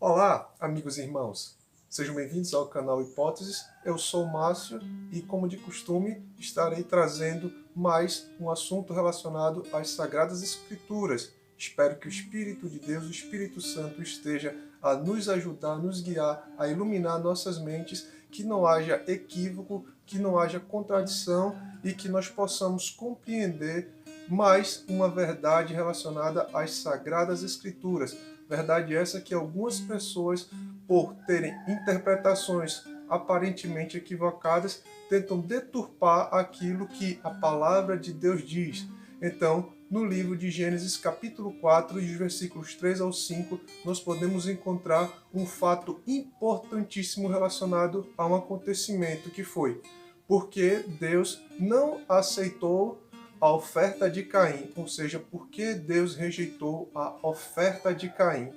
Olá, amigos e irmãos. Sejam bem-vindos ao canal Hipóteses. Eu sou o Márcio e, como de costume, estarei trazendo mais um assunto relacionado às Sagradas Escrituras. Espero que o Espírito de Deus, o Espírito Santo, esteja a nos ajudar, a nos guiar, a iluminar nossas mentes, que não haja equívoco, que não haja contradição e que nós possamos compreender mais uma verdade relacionada às Sagradas Escrituras. Verdade essa que algumas pessoas, por terem interpretações aparentemente equivocadas, tentam deturpar aquilo que a palavra de Deus diz. Então, no livro de Gênesis, capítulo 4, dos versículos 3 ao 5, nós podemos encontrar um fato importantíssimo relacionado a um acontecimento que foi porque Deus não aceitou a oferta de Caim, ou seja, porque Deus rejeitou a oferta de Caim.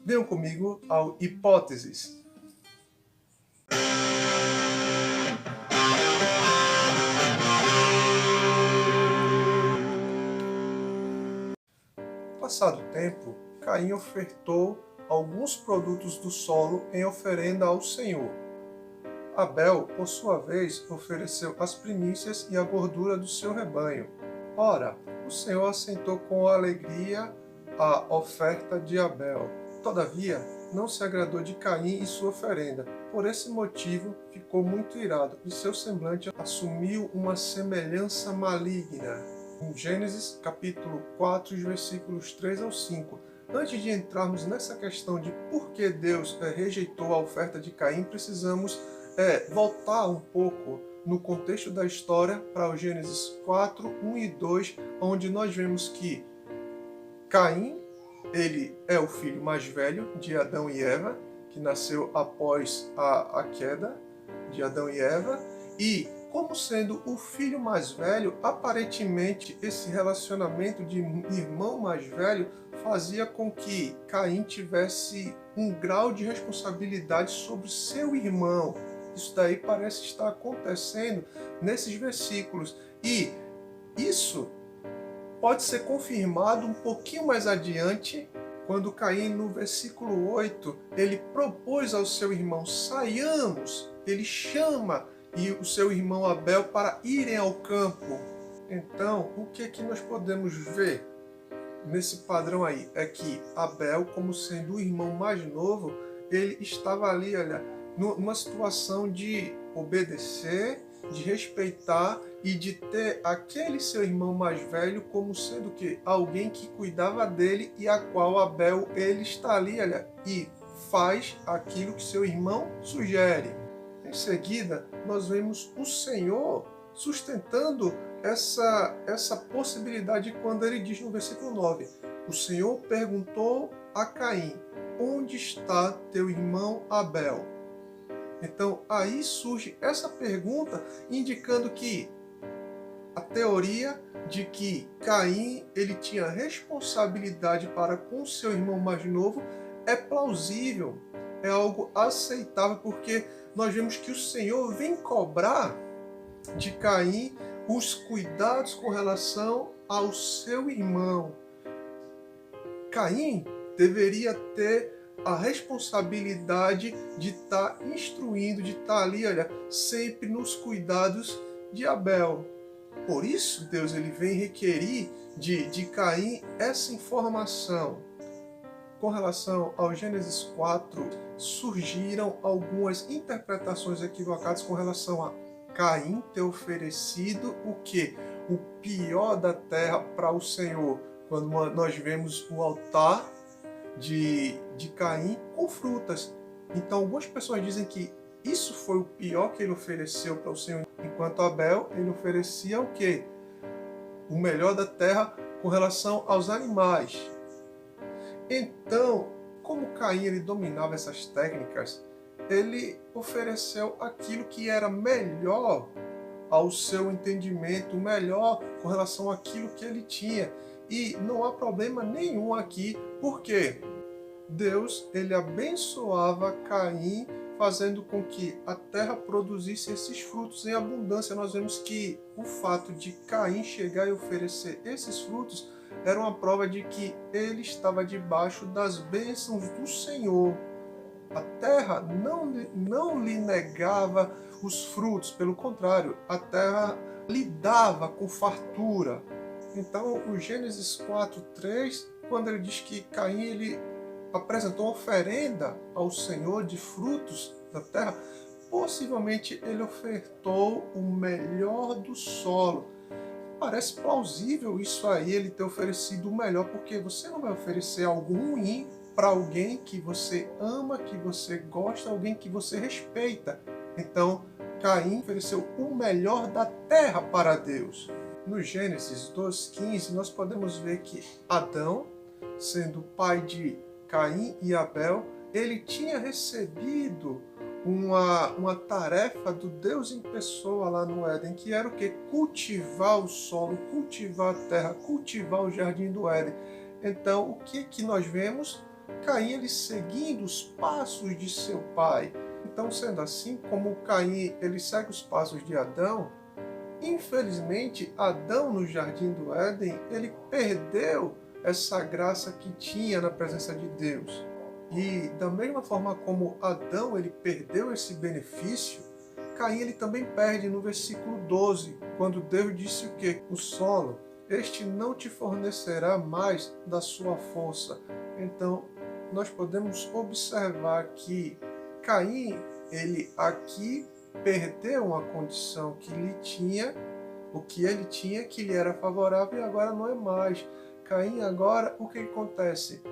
Venham comigo ao Hipóteses. Passado o tempo, Caim ofertou alguns produtos do solo em oferenda ao Senhor. Abel, por sua vez, ofereceu as primícias e a gordura do seu rebanho. Ora, o Senhor aceitou com alegria a oferta de Abel. Todavia, não se agradou de Caim e sua oferenda. Por esse motivo, ficou muito irado e seu semblante assumiu uma semelhança maligna. Em Gênesis, capítulo 4, versículos 3 ao 5. Antes de entrarmos nessa questão de por que Deus rejeitou a oferta de Caim, precisamos voltar um pouco no contexto da história para o Gênesis 4, 1 e 2, onde nós vemos que Caim, ele é o filho mais velho de Adão e Eva, que nasceu após a queda de Adão e Eva, e como sendo o filho mais velho, aparentemente esse relacionamento de irmão mais velho fazia com que Caim tivesse um grau de responsabilidade sobre seu irmão. Isso daí parece estar acontecendo nesses versículos. E isso pode ser confirmado um pouquinho mais adiante, quando Caim, no versículo 8, ele propôs ao seu irmão: saiamos. Ele chama e o seu irmão Abel para irem ao campo. Então, o que é que nós podemos ver nesse padrão aí? É que Abel, como sendo o irmão mais novo, ele estava ali, olha, numa situação de obedecer, de respeitar e de ter aquele seu irmão mais velho como sendo que alguém que cuidava dele e a qual Abel ele está ali, olha, e faz aquilo que seu irmão sugere. Em seguida, nós vemos o Senhor sustentando essa possibilidade quando ele diz no versículo 9: o Senhor perguntou a Caim: onde está teu irmão Abel? Então, aí surge essa pergunta indicando que a teoria de que Caim ele tinha responsabilidade para com seu irmão mais novo é plausível, é algo aceitável, porque nós vemos que o Senhor vem cobrar de Caim os cuidados com relação ao seu irmão. Caim deveria ter a responsabilidade de estar instruindo, de estar ali, olha, sempre nos cuidados de Abel. Por isso, Deus ele vem requerir de Caim essa informação. Com relação ao Gênesis 4, surgiram algumas interpretações equivocadas com relação a Caim ter oferecido o quê? O pior da terra para o Senhor. Quando nós vemos o altar de Caim com frutas. Então, algumas pessoas dizem que isso foi o pior que ele ofereceu para o Senhor, enquanto Abel ele oferecia o quê? O melhor da terra com relação aos animais. Então, como Caim ele dominava essas técnicas, ele ofereceu aquilo que era melhor ao seu entendimento, melhor com relação àquilo que ele tinha. E não há problema nenhum aqui, porque Deus ele abençoava Caim, fazendo com que a terra produzisse esses frutos em abundância. Nós vemos que o fato de Caim chegar e oferecer esses frutos era uma prova de que ele estava debaixo das bênçãos do Senhor. A terra não lhe negava os frutos, pelo contrário, a terra lhe dava com fartura. Então, o Gênesis 4:3, quando ele diz que Caim ele apresentou oferenda ao Senhor de frutos da terra, possivelmente ele ofertou o melhor do solo. Parece plausível isso aí, ele ter oferecido o melhor, porque você não vai oferecer algo ruim para alguém que você ama, que você gosta, alguém que você respeita. Então, Caim ofereceu o melhor da terra para Deus. No Gênesis 2:15, nós podemos ver que Adão, sendo pai de Caim e Abel, ele tinha recebido uma tarefa do Deus em pessoa lá no Éden, que era o quê? Cultivar o solo, cultivar a terra, cultivar o jardim do Éden. Então, o que nós vemos? Caim ele seguindo os passos de seu pai. Então, sendo assim, como Caim ele segue os passos de Adão, infelizmente, Adão no jardim do Éden, ele perdeu essa graça que tinha na presença de Deus. E da mesma forma como Adão ele perdeu esse benefício, Caim ele também perde no versículo 12, quando Deus disse o quê? O solo, este não te fornecerá mais da sua força. Então, nós podemos observar que Caim, ele aqui perdeu uma condição que lhe tinha, o que ele tinha que lhe era favorável e agora não é mais. Caim agora, o que acontece?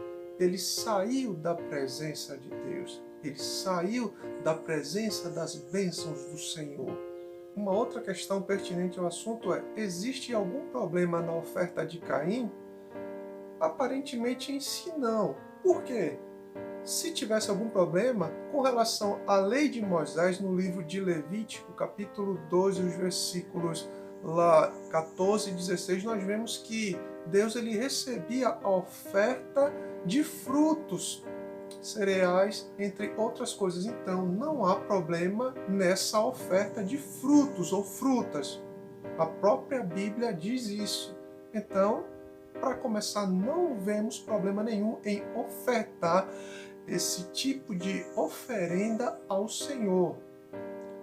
Ele saiu da presença de Deus, ele saiu da presença das bênçãos do Senhor. Uma outra questão pertinente ao assunto é: existe algum problema na oferta de Caim? Aparentemente em si não. Por quê? Se tivesse algum problema com relação à lei de Moisés, no livro de Levítico, capítulo 12, os versículos lá 14 e 16, nós vemos que Deus ele recebia a oferta de frutos, cereais, entre outras coisas. Então, não há problema nessa oferta de frutos ou frutas. A própria Bíblia diz isso. Então, para começar, não vemos problema nenhum em ofertar esse tipo de oferenda ao Senhor.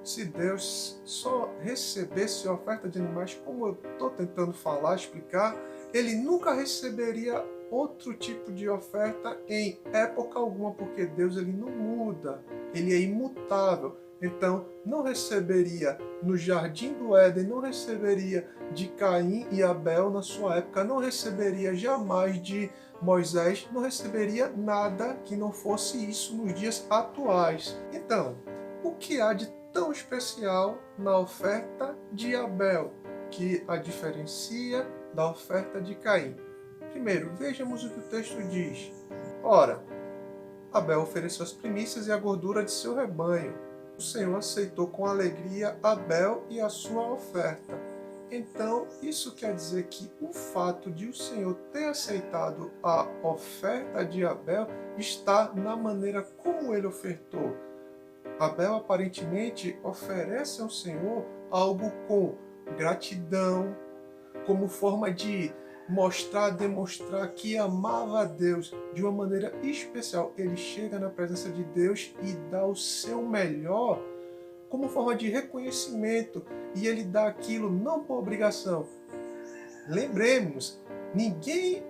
Se Deus só recebesse a oferta de animais, como eu estou tentando falar, explicar, ele nunca receberia outro tipo de oferta em época alguma, porque Deus ele não muda, ele é imutável. Então, não receberia no jardim do Éden, não receberia de Caim e Abel na sua época, não receberia jamais de Moisés, não receberia nada que não fosse isso nos dias atuais. Então, o que há de tão especial na oferta de Abel, que a diferencia da oferta de Caim? Primeiro, vejamos o que o texto diz. Ora, Abel ofereceu as primícias e a gordura de seu rebanho. O Senhor aceitou com alegria Abel e a sua oferta. Então, isso quer dizer que o fato de o Senhor ter aceitado a oferta de Abel está na maneira como ele ofertou. Abel aparentemente oferece ao Senhor algo com gratidão, como forma de demonstrar que amava a Deus de uma maneira especial. Ele chega na presença de Deus e dá o seu melhor como forma de reconhecimento, e ele dá aquilo não por obrigação. Lembremos, ninguém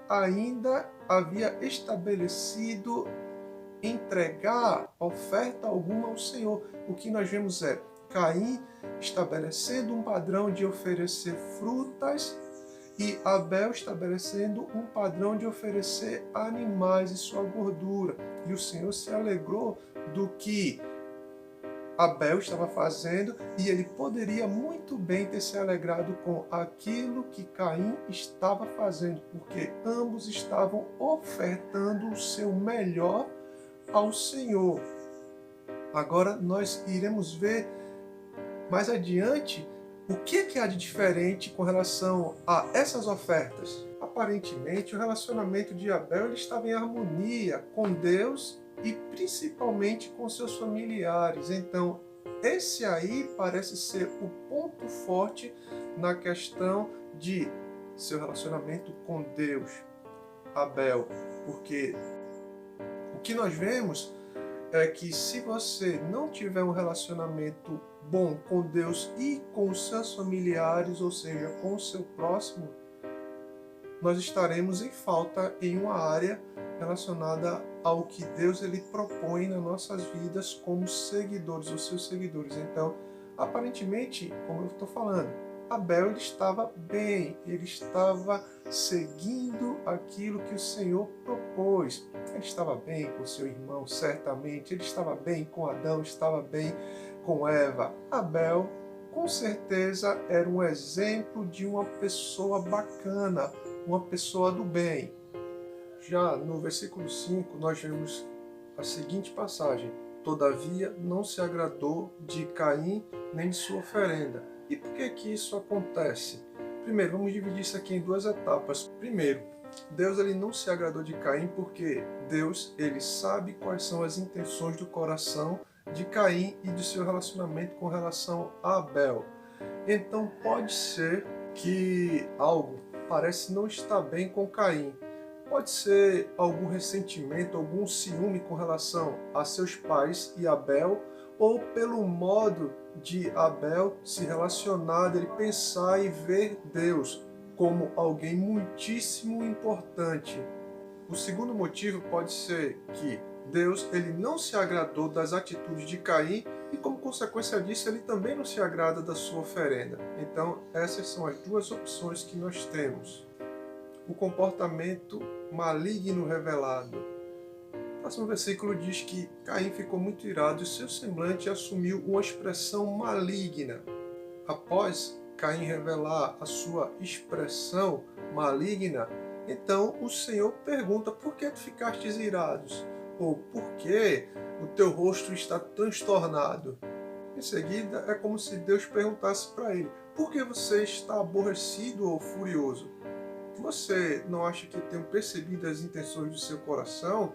ainda havia estabelecido entregar oferta alguma ao Senhor. O que nós vemos é Caim estabelecendo um padrão de oferecer frutas e Abel estabelecendo um padrão de oferecer animais e sua gordura. E o Senhor se alegrou do que Abel estava fazendo, e ele poderia muito bem ter se alegrado com aquilo que Caim estava fazendo, porque ambos estavam ofertando o seu melhor ao Senhor. Agora nós iremos ver mais adiante o que há de diferente com relação a essas ofertas. Aparentemente, o relacionamento de Abel ele estava em harmonia com Deus e principalmente com seus familiares. Então, esse aí parece ser o ponto forte na questão de seu relacionamento com Deus, Abel, porque o que nós vemos é que se você não tiver um relacionamento bom com Deus e com os seus familiares, ou seja, com o seu próximo, nós estaremos em falta em uma área relacionada ao que Deus ele propõe nas nossas vidas como seguidores, os seus seguidores. Então, aparentemente, como eu estou falando, Abel ele estava bem, ele estava seguindo aquilo que o Senhor propôs. Ele estava bem com seu irmão, certamente. Ele estava bem com Adão, estava bem com Eva. Abel, com certeza, era um exemplo de uma pessoa bacana, uma pessoa do bem. Já no versículo 5, nós vemos a seguinte passagem: Todavia não se agradou de Caim nem de sua oferenda. E por que isso acontece? Primeiro, vamos dividir isso aqui em duas etapas. Primeiro, Deus ele não se agradou de Caim porque Deus ele sabe quais são as intenções do coração de Caim e do seu relacionamento com relação a Abel. Então pode ser que algo parece não estar bem com Caim. Pode ser algum ressentimento, algum ciúme com relação a seus pais e Abel, ou pelo modo de Abel se relacionar, ele pensar e ver Deus como alguém muitíssimo importante. O segundo motivo pode ser que Deus ele não se agradou das atitudes de Caim e, como consequência disso, ele também não se agrada da sua oferenda. Então, essas são as duas opções que nós temos. O comportamento maligno revelado. O próximo versículo diz que Caim ficou muito irado e seu semblante assumiu uma expressão maligna. Após Caim revelar a sua expressão maligna, então o Senhor pergunta: por que tu ficastes irados? Ou por que o teu rosto está transtornado? Em seguida, é como se Deus perguntasse para ele: por que você está aborrecido ou furioso? Você não acha que tem percebido as intenções do seu coração?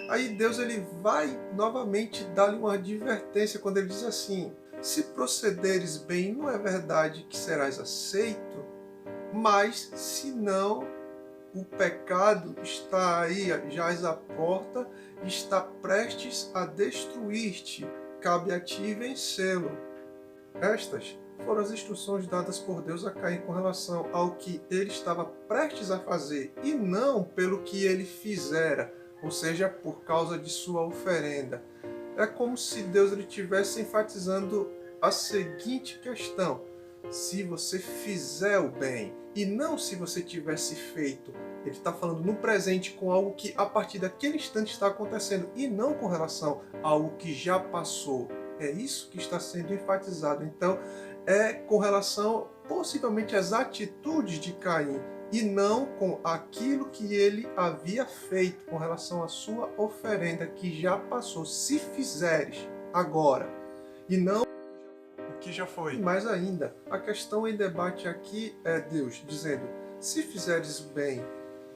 Aí Deus ele vai novamente dar-lhe uma advertência quando ele diz assim: se procederes bem, não é verdade que serás aceito? Mas se não, o pecado está aí, jaz à porta, está prestes a destruir-te. Cabe a ti vencê-lo. Estas foram as instruções dadas por Deus a Caim com relação ao que ele estava prestes a fazer e não pelo que ele fizera, ou seja, por causa de sua oferenda. É como se Deus ele estivesse enfatizando a seguinte questão: se você fizer o bem e não se você tivesse feito. Ele está falando no presente com algo que a partir daquele instante está acontecendo e não com relação a algo que já passou. É isso que está sendo enfatizado. Então, é com relação possivelmente às atitudes de Caim e não com aquilo que ele havia feito com relação à sua oferenda que já passou. Se fizeres agora e não o que já foi. E mais ainda, a questão em debate aqui é Deus dizendo: se fizeres bem,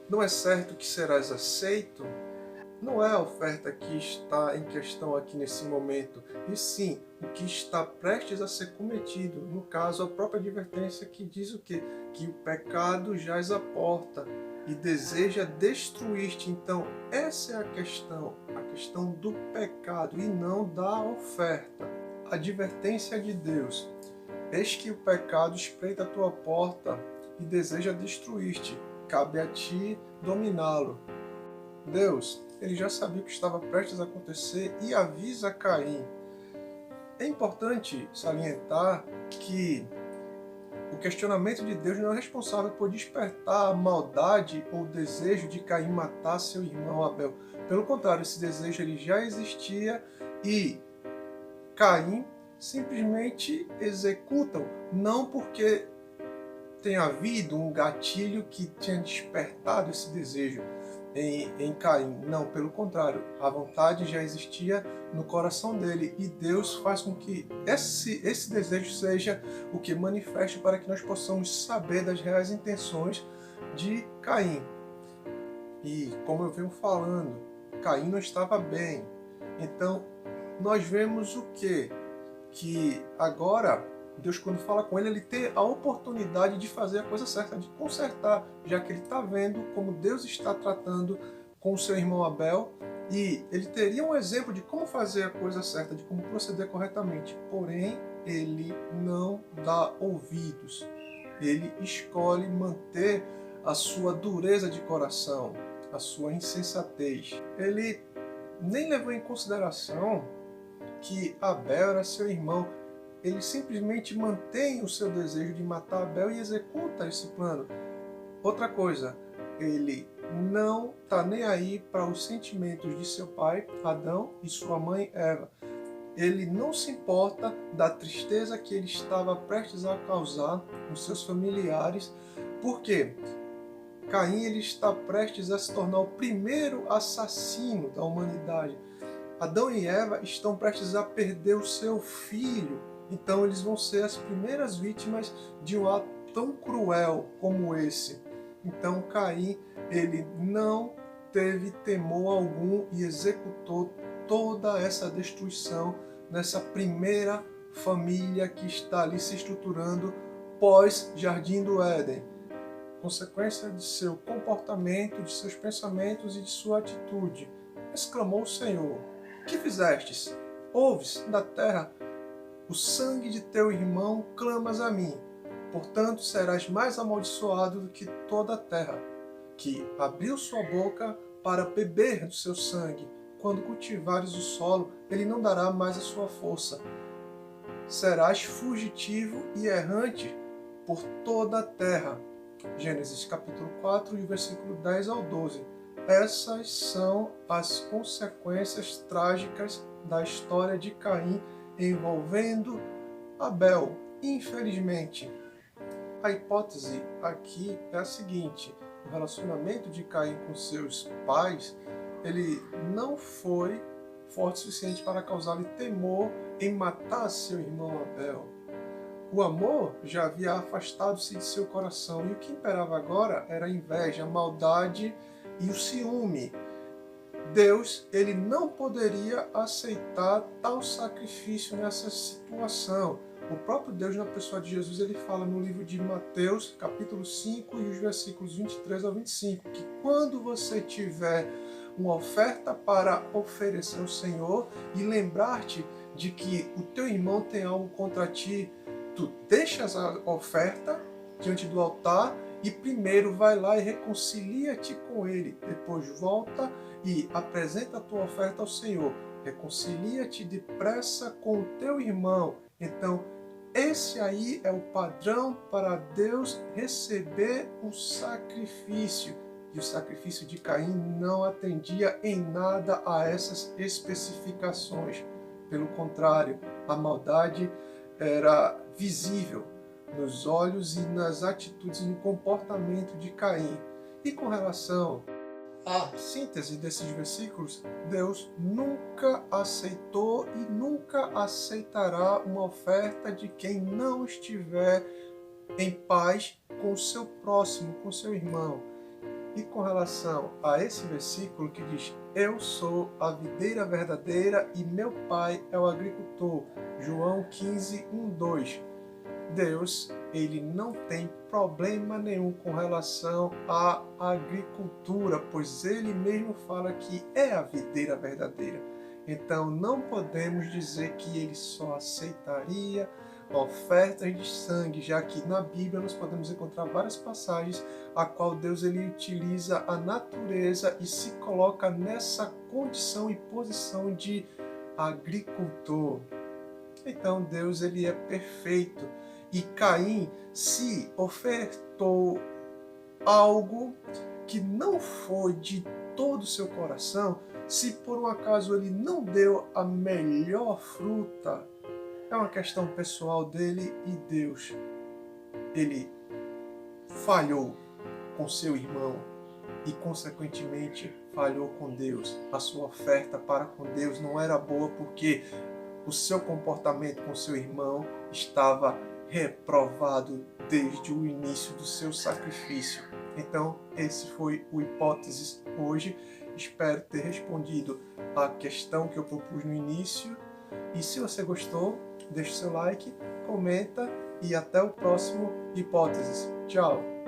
não é certo que serás aceito? Não é a oferta que está em questão aqui nesse momento, e sim o que está prestes a ser cometido. No caso, a própria advertência que diz o quê? Que o pecado jaz à porta e deseja destruir-te. Então, essa é a questão do pecado e não da oferta. A advertência de Deus: eis que o pecado espreita a tua porta e deseja destruir-te. Cabe a ti dominá-lo. Deus, ele já sabia o que estava prestes a acontecer e avisa Caim. É importante salientar que o questionamento de Deus não é responsável por despertar a maldade ou o desejo de Caim matar seu irmão Abel. Pelo contrário, esse desejo ele já existia e Caim simplesmente executa, não porque tenha havido um gatilho que tenha despertado esse desejo em Caim. Não, pelo contrário, a vontade já existia no coração dele e Deus faz com que esse desejo seja o que manifeste para que nós possamos saber das reais intenções de Caim. E como eu venho falando, Caim não estava bem. Então, nós vemos o quê? Que agora Deus, quando fala com ele, ele tem a oportunidade de fazer a coisa certa, de consertar, já que ele está vendo como Deus está tratando com o seu irmão Abel, e ele teria um exemplo de como fazer a coisa certa, de como proceder corretamente. Porém, ele não dá ouvidos. Ele escolhe manter a sua dureza de coração, a sua insensatez. Ele nem levou em consideração que Abel era seu irmão. Ele simplesmente mantém o seu desejo de matar Abel e executa esse plano. Outra coisa, ele não está nem aí para os sentimentos de seu pai, Adão, e sua mãe, Eva. Ele não se importa da tristeza que ele estava prestes a causar nos seus familiares, porque Caim ele está prestes a se tornar o primeiro assassino da humanidade. Adão e Eva estão prestes a perder o seu filho, então eles vão ser as primeiras vítimas de um ato tão cruel como esse. Então Caim, ele não teve temor algum e executou toda essa destruição nessa primeira família que está ali se estruturando pós-Jardim do Éden. Consequência de seu comportamento, de seus pensamentos e de sua atitude. Exclamou o Senhor: que fizestes? Ouves da terra o sangue de teu irmão, clamas a mim. Portanto, serás mais amaldiçoado do que toda a terra, que abriu sua boca para beber do seu sangue. Quando cultivares o solo, ele não dará mais a sua força. Serás fugitivo e errante por toda a terra. Gênesis capítulo 4, e versículo 10 ao 12. Essas são as consequências trágicas da história de Caim envolvendo Abel. Infelizmente, a hipótese aqui é a seguinte: o relacionamento de Caim com seus pais, ele não foi forte o suficiente para causar-lhe temor em matar seu irmão Abel. O amor já havia afastado-se de seu coração e o que imperava agora era a inveja, a maldade e o ciúme. Deus, ele não poderia aceitar tal sacrifício nessa situação. O próprio Deus, na pessoa de Jesus, ele fala no livro de Mateus, capítulo 5, e os versículos 23 ao 25, que quando você tiver uma oferta para oferecer ao Senhor e lembrar-te de que o teu irmão tem algo contra ti, tu deixas a oferta diante do altar e primeiro vai lá e reconcilia-te com ele. Depois volta e apresenta a tua oferta ao Senhor. Reconcilia-te depressa com o teu irmão. Então, esse aí é o padrão para Deus receber o sacrifício. E o sacrifício de Caim não atendia em nada a essas especificações. Pelo contrário, a maldade era visível nos olhos e nas atitudes e no comportamento de Caim. E com relação à síntese desses versículos, Deus nunca aceitou e nunca aceitará uma oferta de quem não estiver em paz com o seu próximo, com o seu irmão. E com relação a esse versículo que diz: eu sou a videira verdadeira e meu pai é o agricultor, João 15, 1, 2. Deus, ele não tem problema nenhum com relação à agricultura, pois ele mesmo fala que é a videira verdadeira. Então não podemos dizer que ele só aceitaria ofertas de sangue, já que na Bíblia nós podemos encontrar várias passagens a qual Deus ele utiliza a natureza e se coloca nessa condição e posição de agricultor. Então Deus ele é perfeito. E Caim se ofertou algo que não foi de todo o seu coração, se por um acaso ele não deu a melhor fruta, é uma questão pessoal dele e Deus. Ele falhou com seu irmão e, consequentemente, falhou com Deus. A sua oferta para com Deus não era boa porque o seu comportamento com seu irmão estava reprovado desde o início do seu sacrifício. Então, esse foi o Hipóteses hoje. Espero ter respondido a questão que eu propus no início. E se você gostou, deixe seu like, comenta e até o próximo Hipóteses. Tchau!